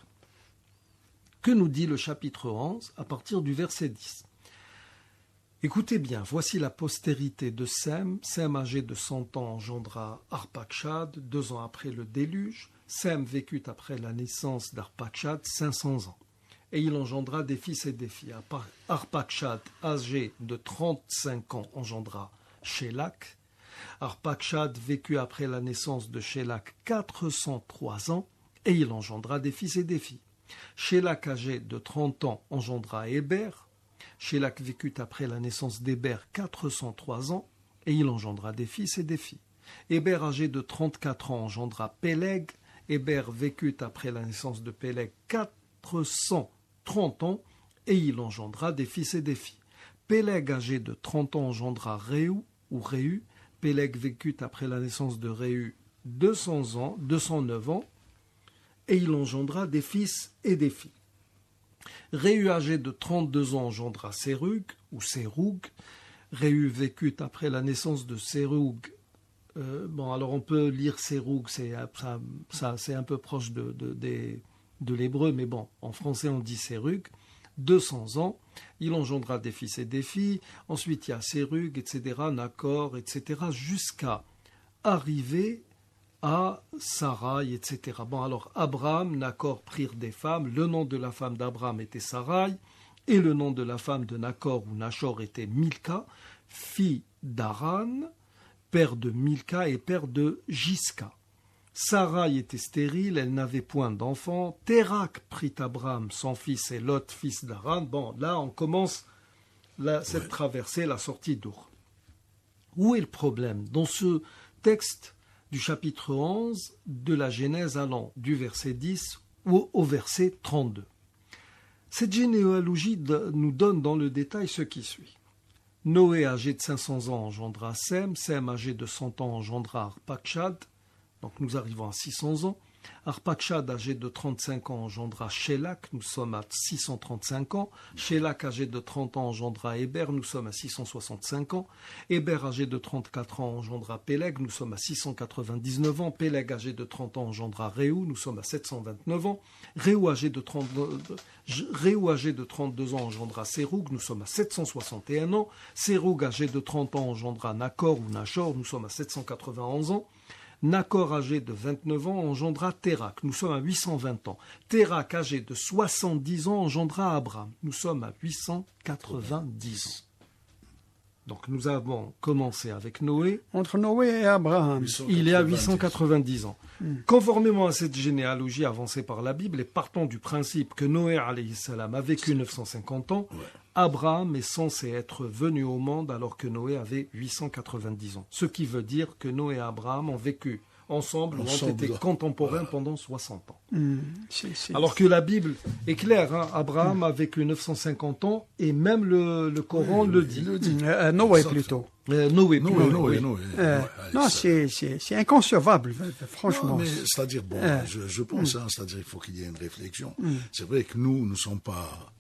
S3: Que nous dit le chapitre 11 à partir du verset 10 ? Écoutez bien, voici la postérité de Sem. Sem, âgé de 100 ans, engendra Arpachshad 2 ans après le déluge. Sem vécut après la naissance d'Arpachshad 500 ans. Et il engendra des fils et des filles. Arpachshad, âgé de 35 ans, engendra Shélak. Arpachshad vécut après la naissance de Shélak 403 ans. Et il engendra des fils et des filles. Shélak, âgé de 30 ans, engendra Héber. Shélak vécut après la naissance d'Héber 403 ans, et il engendra des fils et des filles. Héber, âgé de 34 ans, engendra Péleg. Héber vécut après la naissance de Péleg 430 ans, et il engendra des fils et des filles. Péleg, âgé de 30 ans, engendra Réu ou Réu. Péleg vécut après la naissance de Réu 209 ans, et il engendra des fils et des filles. Réu, âgé de 32 ans, engendra Sérug ou Séroug. Réu vécut après la naissance de Séroug. Alors on peut lire Séroug, c'est un peu proche de l'hébreu, mais bon, en français on dit Sérug. 200 ans, il engendra des fils et des filles. Ensuite il y a Sérug, etc., Nacor, etc., jusqu'à arriver à Sarai, etc. Alors Abraham, Nacor prirent des femmes. Le nom de la femme d'Abraham était Sarai, et le nom de la femme de Nacor ou Nachor était Milka, fille d'Aran, père de Milka et père de Jiska. Sarai était stérile, elle n'avait point d'enfant. Térak prit Abraham, son fils, et Lot, fils d'Aran. Bon, là on commence cette traversée, la sortie d'Our. Où est le problème ? Dans ce texte du chapitre 11 de la Genèse allant du verset 10 au verset 32. Cette généalogie nous donne dans le détail ce qui suit. Noé, âgé de 500 ans, engendra Sem. Sem, âgé de 100 ans, engendra Arpachshad. Donc nous arrivons à 600 ans. Arpachshad, âgé de 35 ans, engendra Shélak. Nous sommes à 635 ans. Shélak, âgé de 30 ans, engendra Héber. Nous sommes à 665 ans. Héber, âgé de 34 ans, engendra Péleg. Nous sommes à 699 ans. Péleg, âgé de 30 ans, engendra Réu. Nous sommes à 729 ans. Réu, âgé de 32 ans, engendra Séroug. Nous sommes à 761 ans. Séroug, âgé de 30 ans, engendra Nacor ou Nachor. Nous sommes à 791 ans. Nacor, âgé de 29 ans, engendra Térak. Nous sommes à 820 ans. Térak, âgé de 70 ans, engendra Abraham. Nous sommes à 890 ans. Donc nous avons commencé avec Noé.
S4: Entre Noé et Abraham.
S3: Il est à 890 ans. Conformément à cette généalogie avancée par la Bible et partant du principe que Noé alayhi salam a vécu 950 ans, Abraham est censé être venu au monde alors que Noé avait 890 ans. Ce qui veut dire que Noé et Abraham ont vécu ensemble ont
S5: Ensemble,
S3: été
S5: là.
S3: contemporains pendant 60 ans.
S4: C'est-
S3: Alors que la Bible est claire, hein, Abraham a vécu 950 ans et même le Coran le dit.
S5: Il le dit.
S4: Noé
S5: Ça,
S4: plutôt.
S3: Noé,
S5: Non,
S3: plutôt,
S5: non,
S3: oui.
S5: non.
S4: Non, c'est inconcevable, franchement.
S5: Non, mais c'est-à-dire, bon, je pense, hein, c'est-à-dire il faut qu'il y ait une réflexion. C'est vrai que nous ne sommes pas...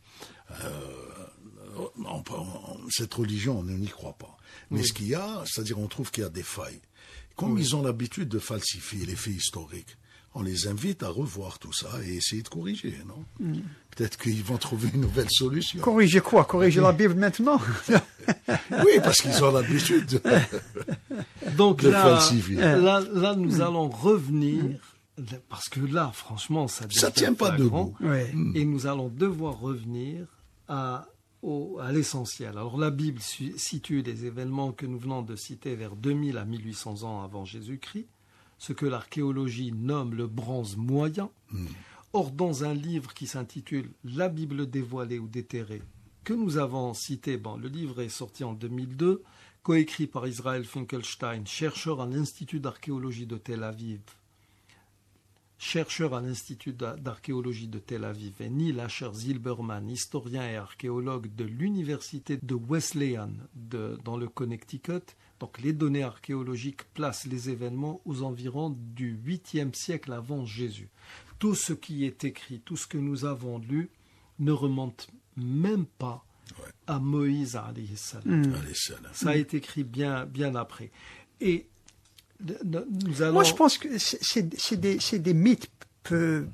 S5: cette religion, on n'y croit pas. Mais ce qu'il y a, c'est-à-dire on trouve qu'il y a des failles. Comme ils ont l'habitude de falsifier les faits historiques, on les invite à revoir tout ça et essayer de corriger, non? Peut-être qu'ils vont trouver une nouvelle solution.
S4: Corriger quoi? Corriger la Bible maintenant?
S5: Oui, parce qu'ils ont l'habitude de...
S3: Donc
S5: de
S3: là,
S5: falsifier.
S3: là, nous allons revenir, parce que là, franchement, ça
S5: Ça
S3: devient
S5: tient pas
S3: flagrant,
S5: debout.
S4: Ouais.
S3: et nous allons devoir revenir à l'essentiel. Alors la Bible situe les événements que nous venons de citer vers 2000 à 1800 ans avant Jésus-Christ, ce que l'archéologie nomme le bronze moyen. Or, dans un livre qui s'intitule « La Bible dévoilée ou déterrée », que nous avons cité, le livre est sorti en 2002, coécrit par Israël Finkelstein, chercheur à l'Institut d'archéologie de Tel Aviv, et Neil Asher Zilberman, historien et archéologue de l'université de Wesleyan dans le Connecticut. Donc les données archéologiques placent les événements aux environs du 8e siècle avant Jésus. Tout ce qui est écrit, tout ce que nous avons lu, ne remonte même pas à Moïse alayhi salam.
S5: Allez, ça, là.
S3: Ça a été écrit bien après. Et nous allons...
S4: Moi, je pense que c'est des mythes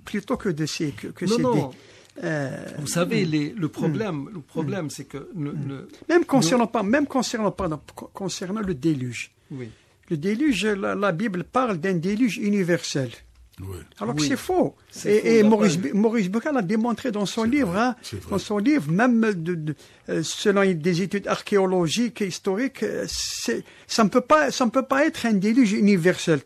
S4: plutôt que de ces... Que c'est
S3: non.
S4: des,
S3: Vous savez, le problème, c'est que...
S4: même concernant le déluge.
S3: Oui.
S4: Le déluge, la Bible parle d'un déluge universel.
S5: Oui.
S4: Alors que
S3: Oui.
S4: c'est faux.
S3: C'est faux,
S4: Et
S3: la
S4: Maurice
S3: page.
S4: Buccal a démontré dans son livre,
S5: vrai,
S4: hein,
S5: c'est vrai.
S4: dans son livre, même selon des études archéologiques et historiques, ça ne peut pas être un déluge universel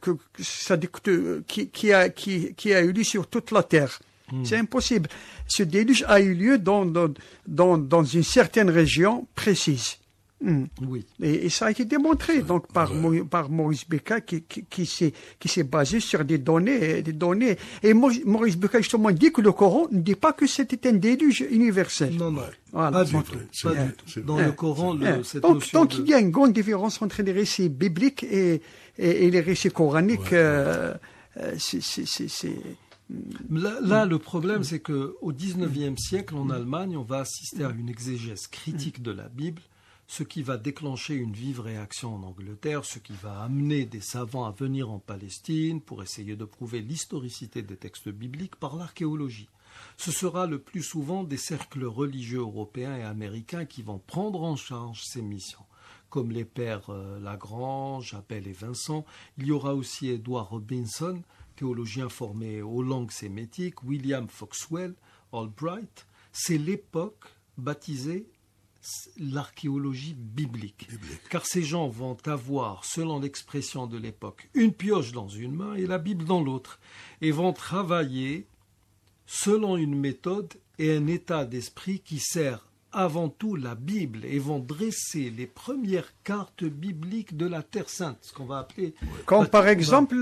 S4: qui a eu lieu sur toute la terre. C'est impossible. Ce déluge a eu lieu dans une certaine région précise.
S3: Oui.
S4: Et ça a été démontré donc par Maurice Buccal qui s'est basé sur des données. Et Maurice Buccal justement dit que le Coran ne dit pas que c'était un déluge universel.
S3: Non.
S4: Voilà.
S3: Pas du
S4: Donc,
S3: tout. Pas du tout.
S5: c'est
S3: Dans
S5: vrai.
S3: le Coran, cette
S4: donc
S3: notion de...
S4: il y a une grande différence entre les récits bibliques et les récits coraniques.
S3: Là, le problème, c'est qu'au XIXe siècle, en Allemagne, on va assister à une exégèse critique de la Bible, ce qui va déclencher une vive réaction en Angleterre, ce qui va amener des savants à venir en Palestine pour essayer de prouver l'historicité des textes bibliques par l'archéologie. Ce sera le plus souvent des cercles religieux européens et américains qui vont prendre en charge ces missions, comme les pères Lagrange, Appel et Vincent. Il y aura aussi Edward Robinson, théologien formé aux langues sémitiques, William Foxwell, Albright. C'est l'époque baptisée l'archéologie biblique. Car ces gens vont avoir, selon l'expression de l'époque, une pioche dans une main et la Bible dans l'autre, et vont travailler selon une méthode et un état d'esprit qui sert avant tout la Bible, et vont dresser les premières cartes bibliques de la Terre Sainte, ce qu'on va appeler...
S4: Comme par exemple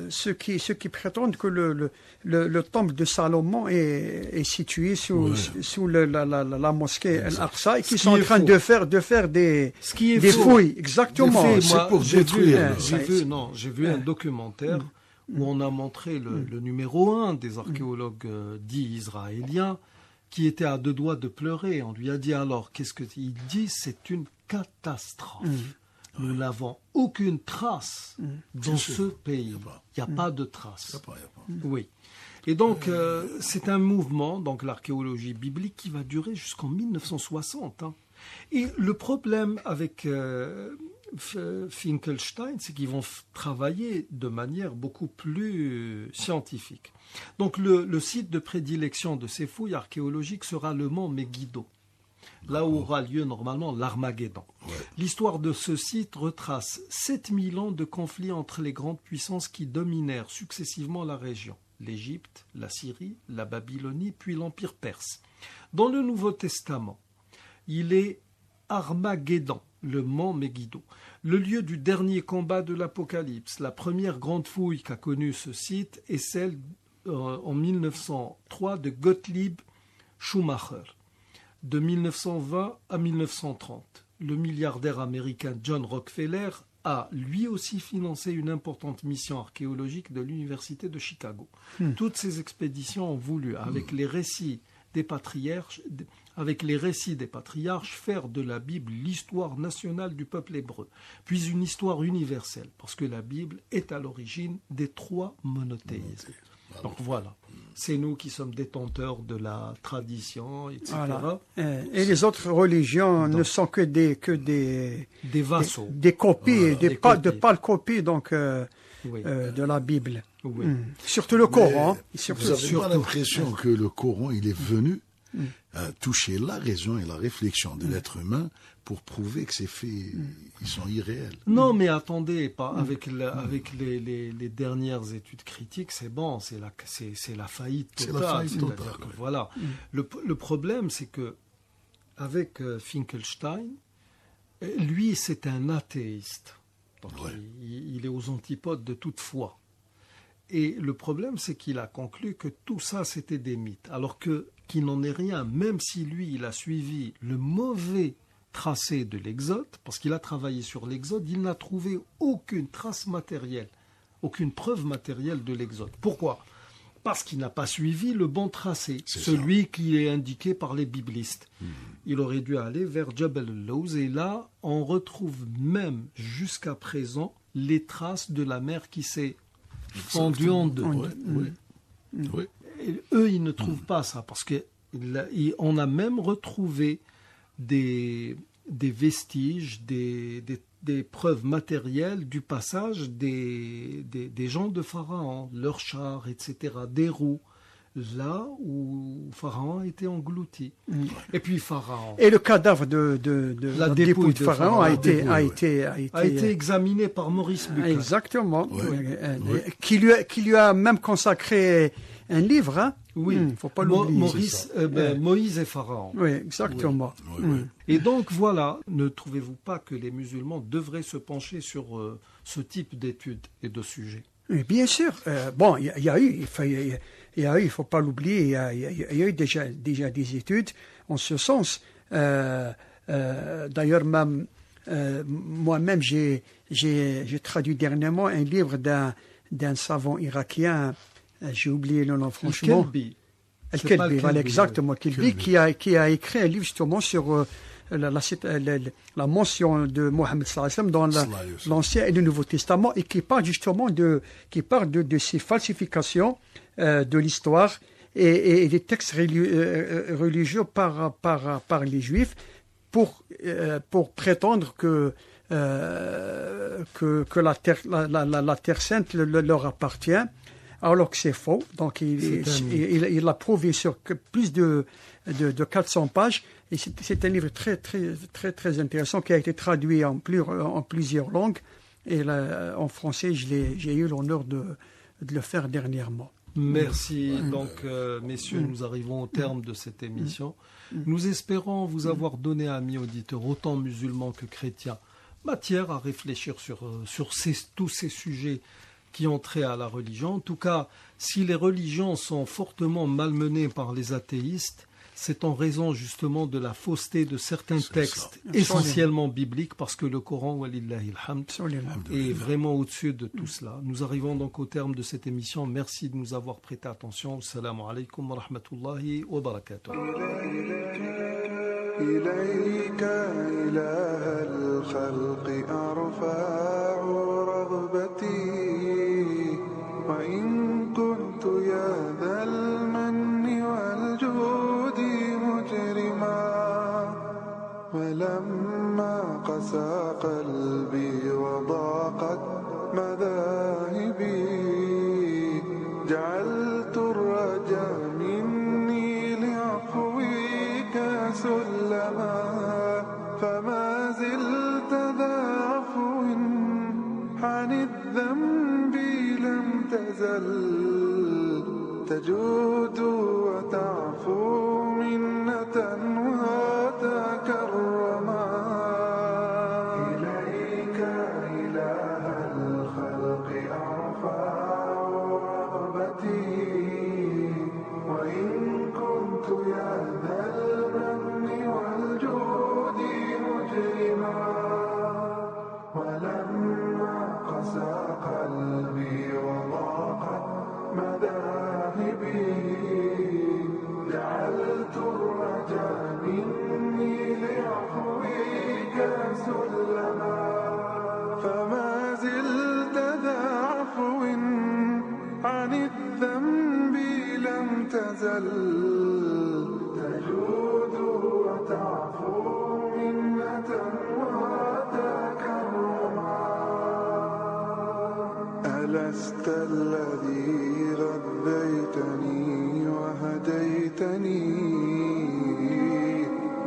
S4: ceux qui prétendent que le temple de Salomon est situé sous la mosquée Al-Aqsa et qui sont en train de faire des fouilles. Exactement.
S5: C'est pour détruire.
S3: J'ai vu un documentaire où on a montré le numéro 1 des archéologues dits israéliens qui était à deux doigts de pleurer. On lui a dit alors, qu'est-ce qu'il dit? C'est une catastrophe. Nous n'avons aucune trace dans ce pays. Il n'y a pas de trace. Oui. Et donc, c'est un mouvement, donc l'archéologie biblique, qui va durer jusqu'en 1960. Et le problème avec Finkelstein, c'est qu'ils vont travailler de manière beaucoup plus scientifique. Donc le site de prédilection de ces fouilles archéologiques sera le mont Megiddo, là où aura lieu normalement l'Armageddon. L'histoire de ce site retrace 7000 ans de conflits entre les grandes puissances qui dominèrent successivement la région, l'Égypte, la Syrie, la Babylonie, puis l'Empire perse. Dans le Nouveau Testament, il est Armageddon, le mont Megiddo, le lieu du dernier combat de l'Apocalypse. La première grande fouille qu'a connue ce site est celle en 1903 de Gottlieb Schumacher, de 1920 à 1930. Le milliardaire américain John Rockefeller a lui aussi financé une importante mission archéologique de l'Université de Chicago. Toutes ces expéditions ont voulu, avec les récits des patriarches, faire de la Bible l'histoire nationale du peuple hébreu, puis une histoire universelle, parce que la Bible est à l'origine des 3 monothéismes. Donc voilà, c'est nous qui sommes détenteurs de la tradition, etc.
S4: Voilà. Et les autres religions ne sont que des
S3: vassaux,
S4: des copies,
S3: Voilà,
S4: de pâles copies donc
S3: Oui.
S4: de la Bible.
S3: Oui.
S4: Surtout le Coran.
S5: Mais
S4: Surtout,
S5: vous n'avez pas l'impression que le Coran, il est venu toucher la raison et la réflexion de l'être humain pour prouver que ces faits, ils sont irréels.
S3: Non, mais attendez, avec les dernières études critiques, c'est bon, c'est la faillite totale.
S5: C'est la faillite
S3: C'est-à-dire
S5: totale,
S3: que
S5: oui.
S3: voilà. Le problème, c'est que avec Finkelstein, lui, c'est un athéiste. Donc,
S5: Ouais.
S3: il est aux antipodes de toute foi. Et le problème, c'est qu'il a conclu que tout ça, c'était des mythes, alors qu'il n'en est rien, même si lui, il a suivi le mauvais tracé de l'Exode, parce qu'il a travaillé sur l'Exode, il n'a trouvé aucune trace matérielle, aucune preuve matérielle de l'Exode. Pourquoi ? Parce qu'il n'a pas suivi le bon tracé,
S5: C'est
S3: celui qui est indiqué par les biblistes. Il aurait dû aller vers Jabal al-Lawz, et là, on retrouve même jusqu'à présent les traces de la mer qui s'est fendue en deux.
S5: Oui.
S3: Et eux, ils ne trouvent pas ça, parce qu'on a même retrouvé des vestiges, des preuves matérielles du passage des gens de Pharaon, leurs chars, etc., des roues, là où Pharaon a été englouti. Et puis Pharaon
S4: et le cadavre de
S3: La
S4: la
S3: dépouille
S4: dépouille
S3: de
S4: de Pharaon
S3: Pharaon,
S4: a
S3: la
S4: été
S3: a été examiné par Maurice Bucaille.
S4: exactement,
S5: Ouais.
S4: qui lui a même consacré un livre. Hein.
S3: Oui,
S4: Faut pas l'oublier.
S3: Moïse et Pharaon.
S4: Oui, exactement.
S5: Oui.
S3: Et donc voilà, ne trouvez-vous pas que les musulmans devraient se pencher sur ce type d'études et de sujets ?
S4: Oui, bien sûr. Bon, il y a eu, il faut pas l'oublier, il y a eu déjà des études en ce sens. D'ailleurs, même moi-même, j'ai traduit dernièrement un livre d'un savant irakien. J'ai oublié le nom, franchement.
S3: Kelbi.
S4: El-Kelbi, voilà, exactement. Kelbi,
S5: Kelbi.
S4: qui a écrit un livre justement sur la mention de Mohammed sallallahu alayhi wa sallam dans
S5: Sallallahu alayhi wa sallam.
S4: l'Ancien et le Nouveau Testament, et qui parle justement de ces falsifications de l'histoire et des textes religieux par les Juifs pour prétendre que la Terre sainte leur appartient, alors que c'est faux. Donc il l'a prouvé sur plus de 400 pages, et c'est un livre très très intéressant qui a été traduit en plusieurs langues, et là, en français j'ai eu l'honneur de le faire dernièrement.
S3: Merci. Donc, messieurs, nous arrivons au terme de cette émission. Nous espérons vous avoir donné, amis auditeurs, autant musulmans que chrétiens, matière à réfléchir sur tous ces sujets qui ont trait à la religion. En tout cas, si les religions sont fortement malmenées par les athéistes, c'est en raison justement de la fausseté de certains textes essentiellement bibliques, parce que le Coran, walillahi alhamd, est vraiment au-dessus de tout cela. Nous arrivons donc au terme de cette émission. Merci de nous avoir prêté attention. Assalamu alaikum wa rahmatullahi wa barakatuh.
S6: إليك إله الخلق أرفع رغبتي وإن كنت يا ذا المن والجود مجرما ولما قسى قلبي وضاقت مذاهبي جعلت الرجا مني لعفوك سلما فما زلت ذا عفو عن الذنب لم تزل تجود وتعفو منة وتكرما ولما قسى قلبي وضاقت مذاهبي جعلت الرجاء مني لعفوك سلما فما زلت ذا عفو عن الذنب لم تزل تجود وتعفو منة وتكرما ألست الذي غذيتني وهديتني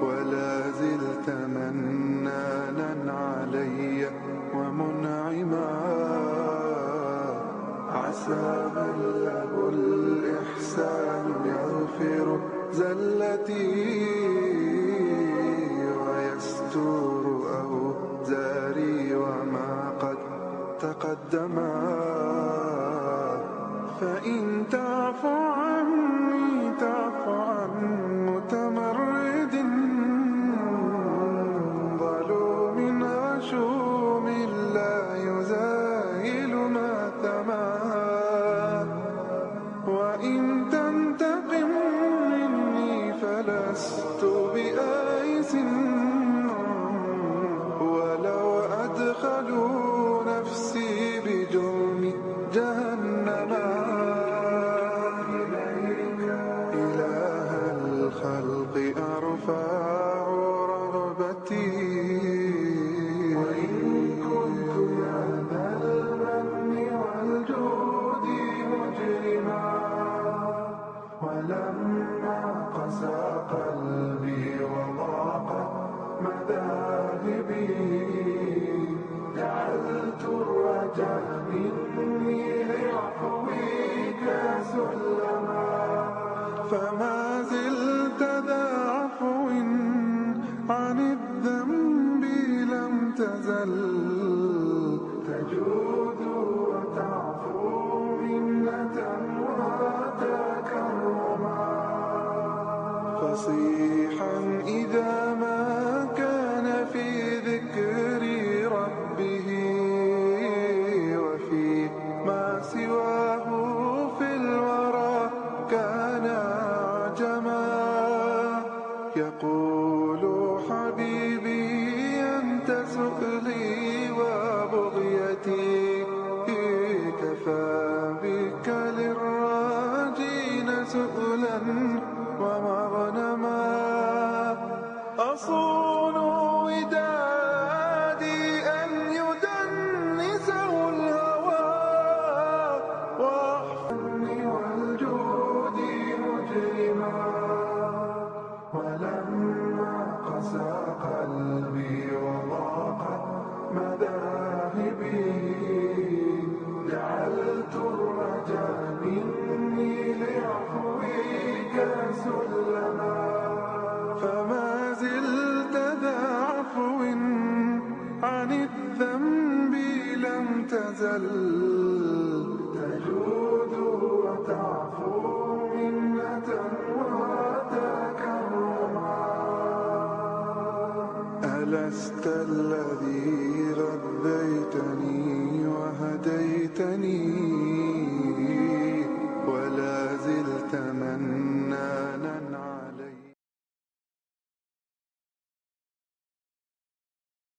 S6: ولا زلت منانا علي ومنعما عسى من له الإحسان يغفر زلتي ويستور أوزاري وما قد تقدما فإن تعف عني تعف عن متمرد ظلوم غشوم لا يزايل ماثما وإن تنتقم مني فلست بآيس ولو أدخلوا نفسي بجرم جهنما إليك إله الخلق أرفع رغبتي وإن كنت يا ذا المن والجود مجرما ولما قسى قلبي وضاقت مذاهبي جعلت الرجاء مني لعفوك سلما فما زلت ذا عفو عن الذنب لم تزل تجود وتعفو منة وتكرما فصيحا إذا ما كان في ذكر ربه وفي ما سواه في الورى كان عجما يقول حبيبي أنت سؤلي وبغيتي كفى بك للراجين سؤلا ومغنما أصون ودادي أن يدنسه الهوى واحفظني والجود مجرما ولما قسى قلبي وضاقت مذاهبي جعلت الرجاء مني لعفوك سلما فما زلت ذا عفو عن الذنب لم تزل تجود وتعفو منة وتكرما ألست الذي غذيتني وهديتني